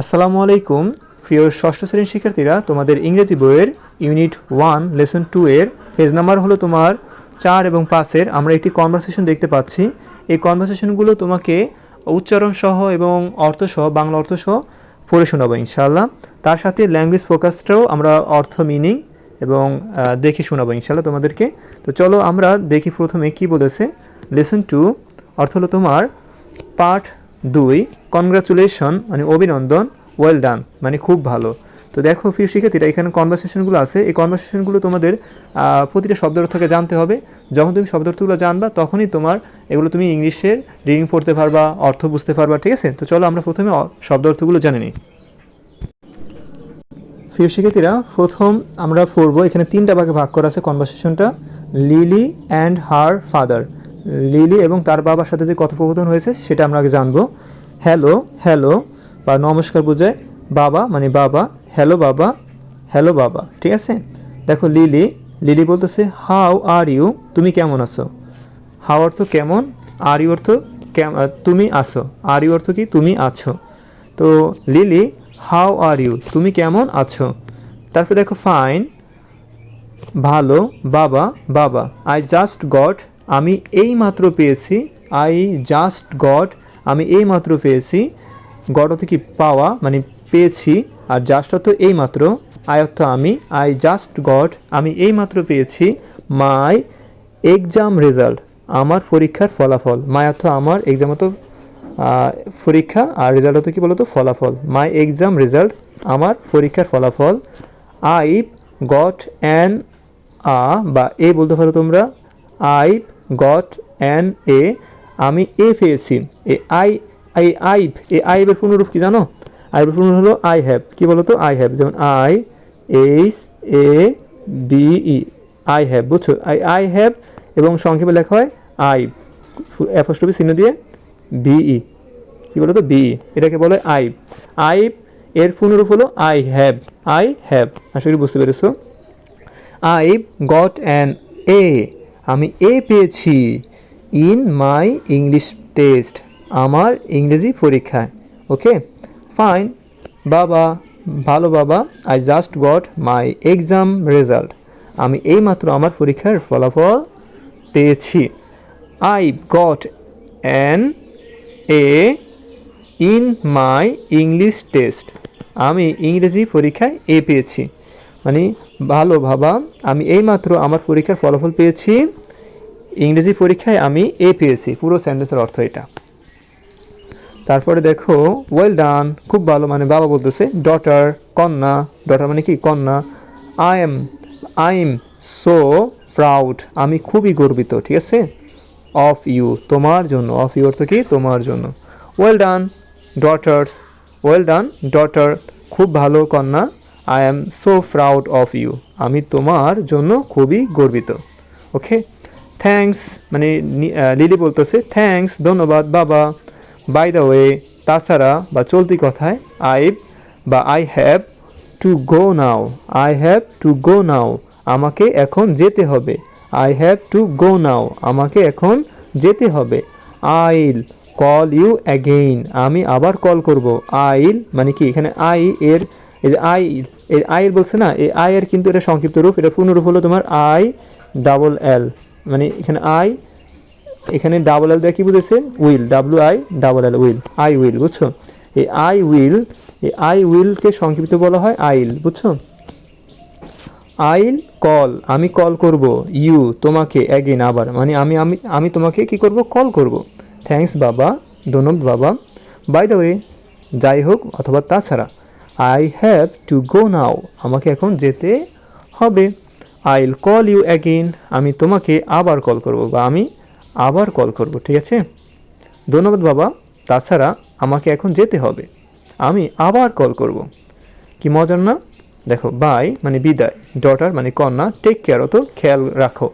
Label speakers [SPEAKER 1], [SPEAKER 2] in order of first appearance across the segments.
[SPEAKER 1] আসসালামু আলাইকুম প্রিয় ষষ্ঠ শ্রেণীর শিক্ষার্থীরা, তোমাদের ইংরেজি বইয়ের ইউনিট 1 লেসন 2 এর পেজ নাম্বার হলো তোমার 4 এবং 5-এর আমরা একটি কনভারসেশন দেখতে পাচ্ছি। এই কনভারসেশনগুলো তোমাকে উচ্চারণ সহ এবং অর্থ সহ, বাংলা অর্থ সহ পড়ে শোনাবো ইনশাআল্লাহ। তার সাথে ল্যাঙ্গুয়েজ ফোকাসটাও আমরা অর্থ, মিনিং এবং দেখে শোনাবো ইনশাআল্লাহ তোমাদেরকে। তো চলো আমরা দেখি প্রথমে কি বলেছে। লেসন 2 অর্থ হলো তোমার পার্ট 2, কনগ্রাচুলেশন মানে অভিনন্দন, ওয়েল ডান মানে খুব ভালো। তো দেখো প্রিয় শিক্ষার্থীরা, এখানে কনভারসেশনগুলো আছে। এই কনভারসেশনগুলো তোমাদের প্রতিটা শব্দ অর্থকে জানতে হবে। যখন তুমি শব্দ অর্থগুলো জানবা তখনই তোমার এগুলো তুমি ইংলিশের রিডিং পড়তে পারবা, অর্থ বুঝতে পারবা, ঠিক আছে? তো চলো আমরা প্রথমে শব্দ অর্থগুলো জেনে নিই। প্রিয় শিক্ষার্থীরা, প্রথম আমরা পড়বো, এখানে 3টা ভাগে ভাগ করা আছে কনভারসেশনটা। Lily and her father, Lily এবং তার বাবার সাথে যে কথোপকথন হয়েছে সেটা আমরা আগে জানবো। হ্যালো, হ্যালো বা নমস্কার বোঝায়, বাবা মানে বাবা, হ্যালো বাবা, হ্যালো বাবা, ঠিক আছে? দেখো লিলি, লিলি বলতেছে হাউ আর ইউ, তুমি কেমন আছো। হাউ অর্থ কেমন, আর ইউ অর্থ তুমি আছো, আর ইউ অর্থ কি তুমি আছো। তো লিলি হাউ আর ইউ, তুমি কেমন আছো। তারপরে দেখো ফাইন, ভালো, বাবা, বাবা, আই জাস্ট গট, আমি এই মাত্র পেয়েছি, আই জাস্ট গট, আমি এই মাত্র পেয়েছি। গট অর্থ কি পাওয়া মানে পেয়েছি, আর জাস্ট অর্থ এই মাত্র, আই অর্থ আমি, আই জাস্ট গট, আমি এই মাত্র পেয়েছি মাই এক্সাম রেজাল্ট, আমার পরীক্ষার ফলাফল। মাই অর্থ আমার, এক্সাম অর্থ পরীক্ষা, আর রেজাল্ট হতো কি বলতো ফলাফল। মাই এক্সাম রেজাল্ট, আমার পরীক্ষার ফলাফল। আই গট অ্যান বা এ বলতে পারো তোমরা। আই গট অ্যান এ, আমি এ পেয়েছি। এ আই, আই আইভ, এ আইভের পূর্ণরূপ কি জানো? আইভের পূর্ণরূপ হলো আই হ্যাভ। কি বলো তো? I have. যেমন I H A V E, I have, বুঝছো? আই হ্যাভ এবং সংক্ষেপে লেখা হয় আই, অ্যাপোস্ট্রফি চিহ্ন দিয়ে বিই। কি বলো তো? বিই, এটাকে বলে আইভ। আইভ এর পূর্ণরূপ হলো আই হ্যাভ, আই হ্যাভ। আশা করি বুঝতে পেরেছো। আই গট অ্যান এ, আমি এ পেয়েছি ইন মাই ইংলিশ টেস্ট, আমার ইংরেজি পরীক্ষায়। ওকে ফাইন, বাবা, ভালো বাবা, I just got my exam result, আমি এইমাত্র আমার পরীক্ষার ফলাফল পেয়েছি। I got an A in my English test, আমি ইংরেজি পরীক্ষায় এ পেয়েছি। মানে ভালো বাবা, আমি এইমাত্র আমার পরীক্ষার ফলাফল পেয়েছি, ইংরেজি পরীক্ষায় আমি এ পেয়েছি। পুরো সেন্টেন্সের অর্থ এটা। তারপরে দেখো ওয়েল ডান, খুব ভালো মানে বাবা বলতেছে। ডটার, কন্যা, ডটার মানে কি কন্যা। আই এম সো প্রাউড, আমি খুবই গর্বিত, ঠিক আছে? অফ ইউ, তোমার জন্য। অফ ইউ অর্থ কি তোমার জন্য। Well done daughters, well done daughter, খুব ভালো কন্যা। I am so proud of you, আমি তোমার জন্য খুবই গর্বিত। ওকে থ্যাংকস মানে লিলি বলতেছে থ্যাংকস, ধন্যবাদ বাবা। বাই দ্য ওয়ে, তাছাড়া বা চলতি কথায় I have to go now, I have to go now, আমাকে এখন যেতে হবে। I have to go now, আমাকে এখন যেতে হবে। আইল কল ইউ অ্যাগেইন, আমি আবার কল করব। আইল মানে কি এখানে আই এর, এই যে আইল, এই আইল বলছে না, এই আই এর কিন্তু এটা সংক্ষিপ্ত রূপ, এটা পূর্ণরূপ হলো তোমার আই ডাবল এল। মানে এখানে আই, এখানে ডাবল এল দিয়ে কি বুঝেছে? Will, W I double L, will, I will, বুঝছো? এই আই উইল, এই আই উইলকে সংক্ষিপ্ত বলা হয় আইল, বুঝছো? আইল কল, আমি কল করব। ইউ তোমাকে, অ্যাগেন আবার, মানে আমি আমি আমি তোমাকে কি করব? কল করব। থ্যাঙ্কস বাবা, ধন্যবাদ বাবা। বাই দ্য ওয়ে, যাই হোক অথবা তাছাড়া। I have to go now, আমাকে এখন যেতে হবে। আইল কল ইউ অ্যাগেন, আমি তোমাকে আবার কল করব বা আমি আবার কল করব, ঠিক আছে? ধন্যবাদ বাবা, তাছাড়া আমাকে এখন যেতে হবে, আমি আবার কল করব। কি মজার না? দেখো বাই মানে বিদায়, ডটার মানে কন্যা, টেক কেয়ার অত খেয়াল রাখো।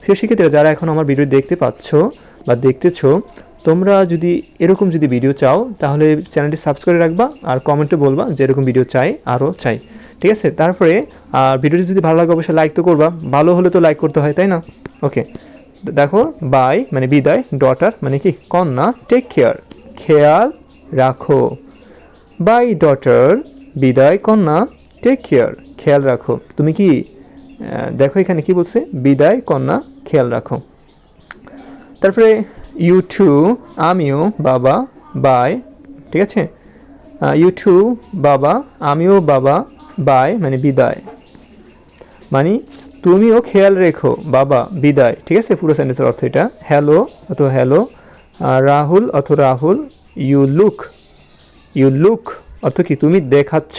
[SPEAKER 1] সেই শিক্ষার্থীরা যারা এখন আমার ভিডিও দেখতে পাচ্ছ বা দেখতেছো, তোমরা যদি এরকম যদি ভিডিও চাও তাহলে চ্যানেলটি সাবস্ক্রাইব রাখবা আর কমেন্টে বলবা যে এরকম ভিডিও চাই, আরও চাই, ঠিক আছে? তারপরে ভিডিওটি যদি ভালো লাগে অবশ্যই লাইক তো করবা, ভালো হলে তো লাইক করতে হয়, তাই না? ওকে দেখো বাই মানে বিদায়, ডটার মানে কি কন্যা, টেক কেয়ার খেয়াল রাখো। বাই ডটার, বিদায় কন্যা, টেক কেয়ার, খেয়াল রাখো। তুমি কি দেখো এখানে কি বলছে, বিদায় কন্যা, খেয়াল রাখো। তারপরে ইউ টু, আমিও, বাবা, বাই, ঠিক আছে। ইউ টু বাবা, আমিও বাবা, বাই মানে বিদায়, মানে তুমিও খেয়াল রেখো বাবা, বিদায়, ঠিক আছে। পুরো সেন্টেন্সের অর্থ এটা। হ্যালো অথবা হ্যালো, রাহুল অথবা Rahul, you look, you look অর্থ কি, তুমি দেখাচ্ছ।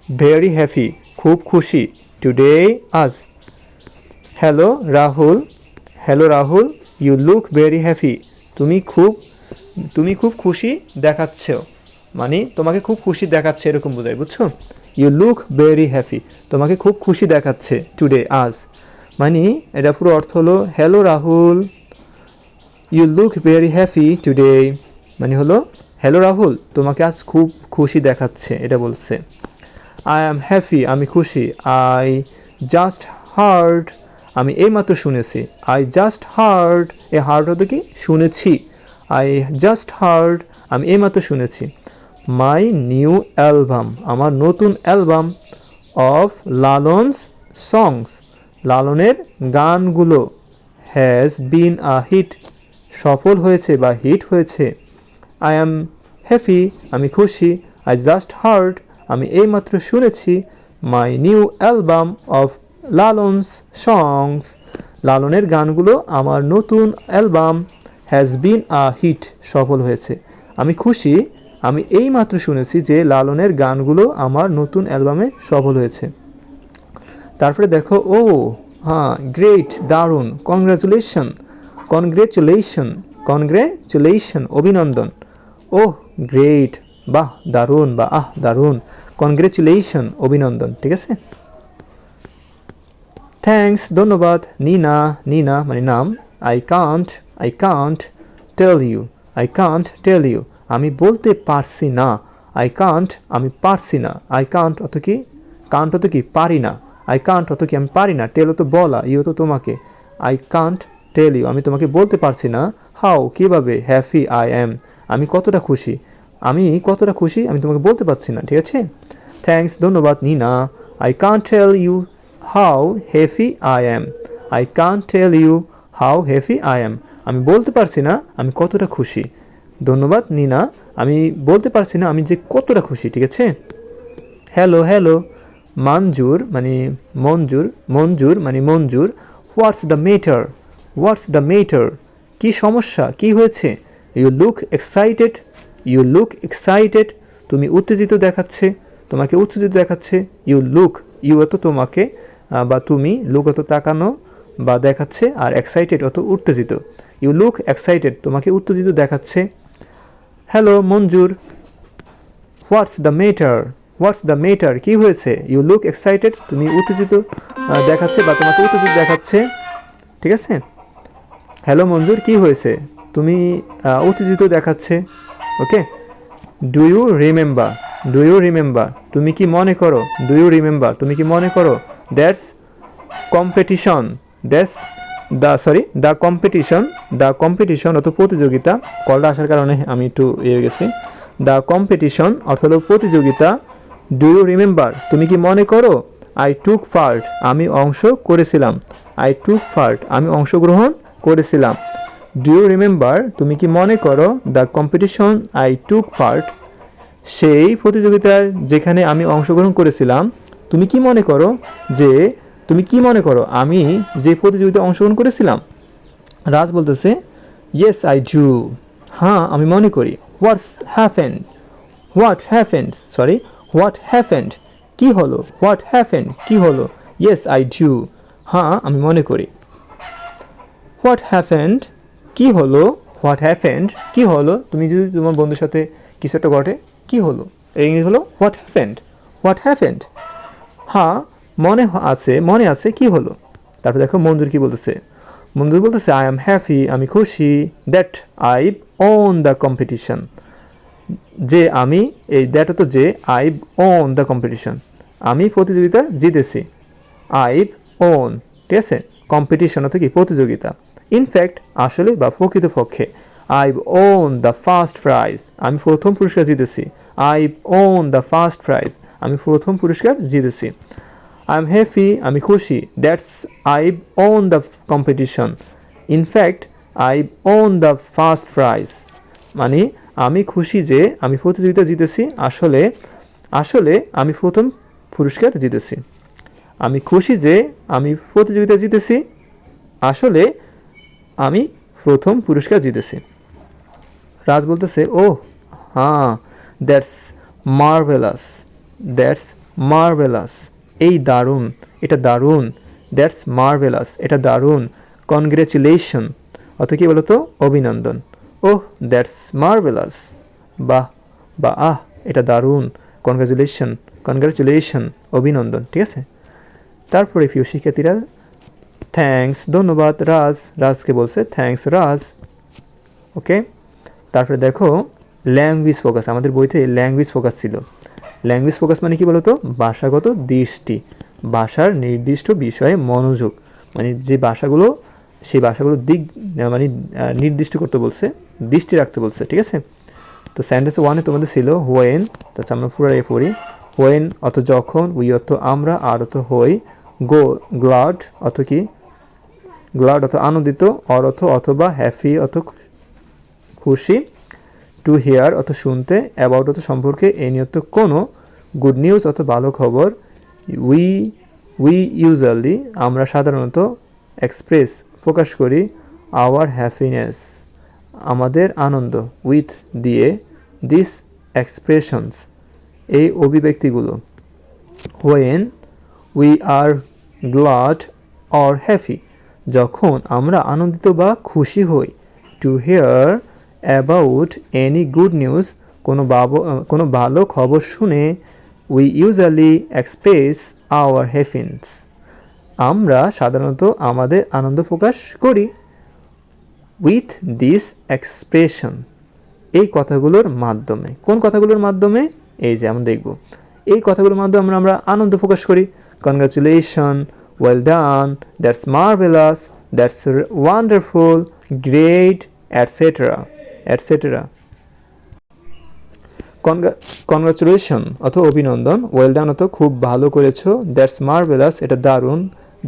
[SPEAKER 1] ভেরি হ্যাপি, খুব খুশি। টুডে, আজ। Hello Rahul, hello Rahul, you look very happy, তুমি খুব খুশি দেখাচ্ছ, মানে তোমাকে খুব খুশি দেখাচ্ছে এরকম বোঝায়, বুঝছো। ইউ লুক ভেরি হ্যাপি, তোমাকে খুব খুশি দেখাচ্ছে টুডে, আজ। মানে এটা পুরো অর্থ হলো, hello Rahul, you look very happy today, মানে হলো হ্যালো রাহুল, তোমাকে আজ খুব খুশি দেখাচ্ছে, এটা বলছে। আই অ্যাম হ্যাপি, আমি খুশি। আই জাস্ট হার্ড, আমি এইমাত্র শুনেছি। I just hard, A hard হতো কি, শুনেছি। আই জাস্ট হার্ড, আমি এইমাত্র শুনেছি। মাই নিউ অ্যালবাম, আমার নতুন অ্যালবাম। অফ লালনস সংস, লালনের গানগুলো। হ্যাজ বিন আ হিট, সফল হয়েছে বা হিট হয়েছে। আই অ্যাম হ্যাপি, আমি খুশি। আই জাস্ট হার্ড, আমি এইমাত্র শুনেছি। My new album of Lalon's songs, লালনের গানগুলো আমার নতুন album. Has been a hit, সফল হয়েছে। আমি খুশি, আমি এইমাত্র শুনেছি যে লালনের গানগুলো আমার নতুন অ্যালবামে সফল হয়েছে। তারপরে দেখো, ও হ্যাঁ, গ্রেট, দারুণ। কংগ্রাচুলেশন, কনগ্রেচুলেশন, কনগ্রেচুলেশন, অভিনন্দন। ওহ গ্রেট, বাহ দারুণ, বা আহ দারুণ। কনগ্রেচুলেশন, অভিনন্দন, ঠিক আছে। থ্যাঙ্কস, ধন্যবাদ। নিনা, নিনা মানে নাম। I can't tell you, I can't tell you, আমি বলতে পারছি না। আই কান্ট, আমি পারছি না। আই কান্ট অত কি, কান্ট অত কি, পারি না। আই কান্ট অত কি, আমি পারি না। টেল তো বলা, ইউ তো তোমাকে। আই কান্ট টেল ইউ, আমি তোমাকে বলতে পারছি না। হাউ, কীভাবে। হ্যাপি আই অ্যাম, আমি কতটা খুশি। আমি কতটা খুশি আমি তোমাকে বলতে পারছি না, ঠিক আছে। থ্যাঙ্কস, ধন্যবাদ Nina. I can't tell you how happy I am, I can't tell you how happy I am, আমি বলতে পারছি না আমি কতটা খুশি। ধন্যবাদ নিনা, আমি বলতে পারছি না আমি যে কতটা খুশি, ঠিক আছে। হ্যালো হ্যালো, মঞ্জুর মানে মঞ্জুর, মঞ্জুর মানে Manjur. What's the matter, what's the matter, কী সমস্যা, কী হয়েছে। You look excited, you look excited, তুমি উত্তেজিত দেখাচ্ছে, তোমাকে উত্তেজিত দেখাচ্ছে। ইউ লুক, ইউ অত তোমাকে বা তুমি, লুক অত তাকানো বা দেখাচ্ছে, আর এক্সাইটেড অত উত্তেজিত। ইউ লুক এক্সাইটেড, তোমাকে উত্তেজিত দেখাচ্ছে। Hello Manjur, what's the matter, what's the matter, কী হয়েছে। ইউ লুক এক্সাইটেড, তুমি উত্তেজিত দেখাচ্ছে বা তোমাকে উত্তেজিত দেখাচ্ছে, ঠিক আছে। হ্যালো মঞ্জুর, কী হয়েছে, তুমি উত্তেজিত দেখাচ্ছে, okay. Do you remember, do you remember, তুমি কি মনে করো। ডু ইউ রিমেম্বার, তুমি কি মনে করো। That's competition, that's the competition, the competition অত প্রতিযোগিতা। কলটা আসার কারণে আমি একটু ইয়ে গেছি। দ্য কম্পিটিশন অর্থ হলো প্রতিযোগিতা। ডু ইউ রিমেম্বার, তুমি কি মনে করো। আই টুক পার্ট, আমি অংশ করেছিলাম। আই টুক পার্ট, আমি অংশগ্রহণ করেছিলাম। ডু ইউ রিমেম্বার, তুমি কি মনে করো। The competition I took part, সেই প্রতিযোগিতায় যেখানে আমি অংশগ্রহণ করেছিলাম। তুমি কি মনে করো যে, তুমি কি মনে করো আমি যে প্রতিযোগিতায় অংশগ্রহণ করেছিলাম। রাজ বলতেছে ইয়েস আই ডু, হ্যাঁ আমি মনে করি। What's happened, what happened, sorry what happened, কী হলো। হোয়াট হ্যাপেন্ড, কী হলো। ইয়েস আই ডু, হ্যাঁ আমি মনে করি। হোয়াট হ্যাপেন্ড, কী হলো। হোয়াট হ্যাপেন্ড, কী হলো। তুমি যদি তোমার বন্ধুর সাথে কিছু একটা ঘটে, কী হলো, এর ইংরেজি হলো হোয়াট হ্যাপেন্ড। হোয়াট হ্যাপেন্ড, হ্যাঁ মনে আছে, মনে আছে, কী হলো। তারপর দেখো মঞ্জুর কী বলতেছে। মঞ্জুর বলতেছে আই এম হ্যাপি, আমি খুশি। That I won the competition, যে আমি, এই দ্যাট তো যে, আই ওন দ্য কম্পিটিশন, আমি প্রতিযোগিতা জিতেছি। আই ওন, ঠিক আছে। কম্পিটিশন অর্থ কি, প্রতিযোগিতা। ইনফ্যাক্ট, আসলে বা প্রকৃতপক্ষে। I've won the first prize. আমি প্রথম পুরস্কার জিতেছি। I've won the first prize. আমি প্রথম পুরস্কার জিতেছি। I'm happy. আমি খুশি। That's I've won the competition. In fact, I've won the first prize. মানে আমি খুশি যে আমি প্রতিযোগিতা জিতেছি। আসলে আসলে আমি প্রথম পুরস্কার জিতেছি। আমি খুশি যে আমি প্রতিযোগিতা জিতেছি। আসলে আমি প্রথম পুরস্কার জিতেছি। রাজ বলতেছে, ওহ হ্যাঁ, দ্যাটস মার্ভেলাস, দ্যাটস মার্ভেলাস, এই দারুণ, এটা দারুণ, দ্যাটস মার্ভেলাস, এটা দারুণ, কনগ্রেচুলেশন, অত কী বলতো, অভিনন্দন। ওহ দ্যাটস মার্ভেলাস, বাহ বা আহ, এটা দারুণ, কনগ্রেচুলেশন, কনগ্রেচুলেশন, অভিনন্দন। ঠিক আছে, তারপরে প্রিয় শিক্ষার্থীরা, থ্যাঙ্কস, ধন্যবাদ রাজ, রাজকে বলছে থ্যাঙ্কস রাজ। ওকে, তারপরে দেখো ল্যাঙ্গুয়েজ ফোকাস, আমাদের বইতে ল্যাঙ্গুয়েজ ফোকাস ছিল। ল্যাঙ্গুয়েজ ফোকাস মানে কি বলতো, ভাষাগত দৃষ্টি, ভাষার নির্দিষ্ট বিষয়ে মনোযোগ, মানে যে ভাষাগুলো, সেই ভাষাগুলোর দিক মানে নির্দিষ্ট করতে বলছে, দৃষ্টি রাখতে বলছে। ঠিক আছে, তো সেন্টেন্স ওয়ানে তোমাদের ছিল হোয়েন, তো আমরা পুরাই পড়ি। হোয়েন অত যখন, উই অত আমরা, আর অত হই, গো গ্লাড অত কি, গ্লাড অত আনন্দিত, অর অথ অথবা, হ্যাপি অত খুশি, টু হিয়ার অত শুনতে, অ্যাবাউট অত সম্পর্কে, এনি অত কোনো, গুড নিউজ অত ভালো খবর, উই উই ইউজুয়ালি আমরা সাধারণত, এক্সপ্রেস প্রকাশ করি, আওয়ার হ্যাপিনেস আমাদের আনন্দ, উইথ দিয়ে, দিস এক্সপ্রেশনস এই অভিব্যক্তিগুলো, when we are glad or happy যখন আমরা আনন্দিত বা খুশি হই, to hear about any good news কোনো ভালো খবর শুনে, we usually express our happiness আমরা সাধারণত আমাদের আনন্দ প্রকাশ করি, উইথ দিস এক্সপ্রেশন এই কথাগুলোর মাধ্যমে। কোন কথাগুলোর মাধ্যমে? এই যে আমরা দেখব, এই কথাগুলোর মাধ্যমে আমরা আনন্দ প্রকাশ করি। Congratulation, well done, that's marvellous, that's wonderful, great, etcetera etcetera. Congratulation অথবা অভিনন্দন, ওয়েল ডান অত খুব ভালো করেছো, দ্যাটস মার্ভেলাস এটা দারুণ,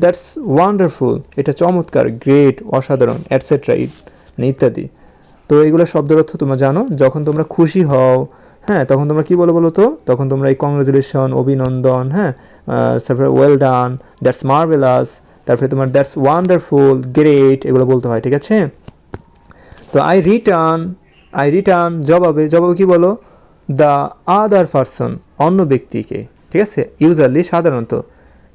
[SPEAKER 1] দ্যাটস ওয়ান্ডারফুল এটা চমৎকার, গ্রেট অসাধারণ, অ্যাটসেট্রা ইত্যাদি। তো এইগুলো শব্দের অর্থ তোমরা জানো। যখন তোমরা খুশি হও, হ্যাঁ, তখন তোমরা কী বলো বলো তো, তখন তোমরা এই কংগ্রাচুলেশন, অভিনন্দন, হ্যাঁ, তারপরে ওয়েল ডান, দ্যাটস মার্ভেলাস, তারপরে তোমার দ্যাটস ওয়ান্ডারফুল, গ্রেট, এগুলো বলতে হয়। ঠিক আছে, তো আই রিটার্ন জবাবে কী বলো, দ্য আদার পারসন অন্য ব্যক্তিকে। ঠিক আছে, ইউজুয়ালি সাধারণত,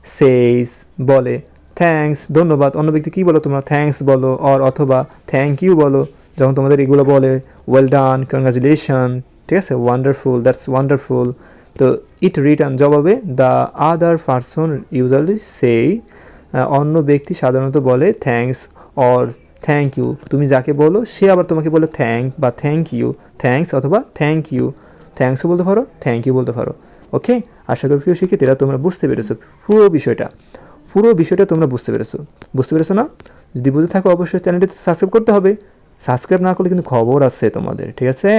[SPEAKER 1] সেইজ বলে, থ্যাঙ্কস ধন্যবাদ, অন্য ব্যক্তি কী বলো তোমরা, থ্যাঙ্কস বলো, অর অথবা থ্যাংক ইউ বলো যখন তোমাদের এগুলো বলে, ওয়েল ডান, কনগ্রাচুলেশন, ঠিক আছে, ওয়ান্ডারফুল, দ্যাটস ওয়ান্ডারফুল। তো ইট রিটার্ন জবাবে, দ্য আদার পারসন ইউজুয়ালি সেই অন্য ব্যক্তি সাধারণত বলে থ্যাঙ্কস অর থ্যাংক ইউ, তুমি যাকে বলো সে আবার তোমাকে বলে থ্যাংক বা থ্যাংক ইউ, থ্যাঙ্কস অথবা থ্যাংক ইউ, থ্যাঙ্কসও বলতে পারো, থ্যাংক ইউ বলতে পারো। ওকে, আশা করি প্রিয় শিক্ষার্থীরা তোমরা বুঝতে পেরেছো পুরো বিষয়টা তোমরা বুঝতে পেরেছো না? যদি বুঝে থাকো অবশ্যই চ্যানেলটি সাবস্ক্রাইব করতে হবে। সাবস্ক্রাইব না করলে কিন্তু খবর আছে তোমাদের। ঠিক আছে,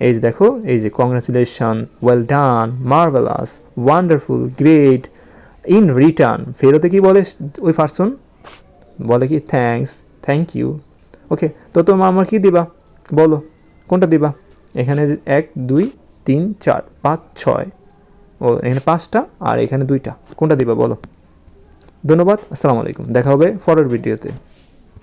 [SPEAKER 1] এই যে দেখো, এই যে congratulation, well done, marvellous, wonderful, great, in return ফেরতে কি বলে ওই পারসন, বলে কি থ্যাঙ্কস, থ্যাংক ইউ। ওকে, তো তোমার আমার কী দিবা বলো, কোনটা দিবা? এখানে 1 2 3 4 5 6, ও এখানে 5টা আর এখানে 2টা, কোনটা দিবা বলো? ধন্যবাদ, আসসালামু আলাইকুম, দেখা হবে পরের ভিডিওতে।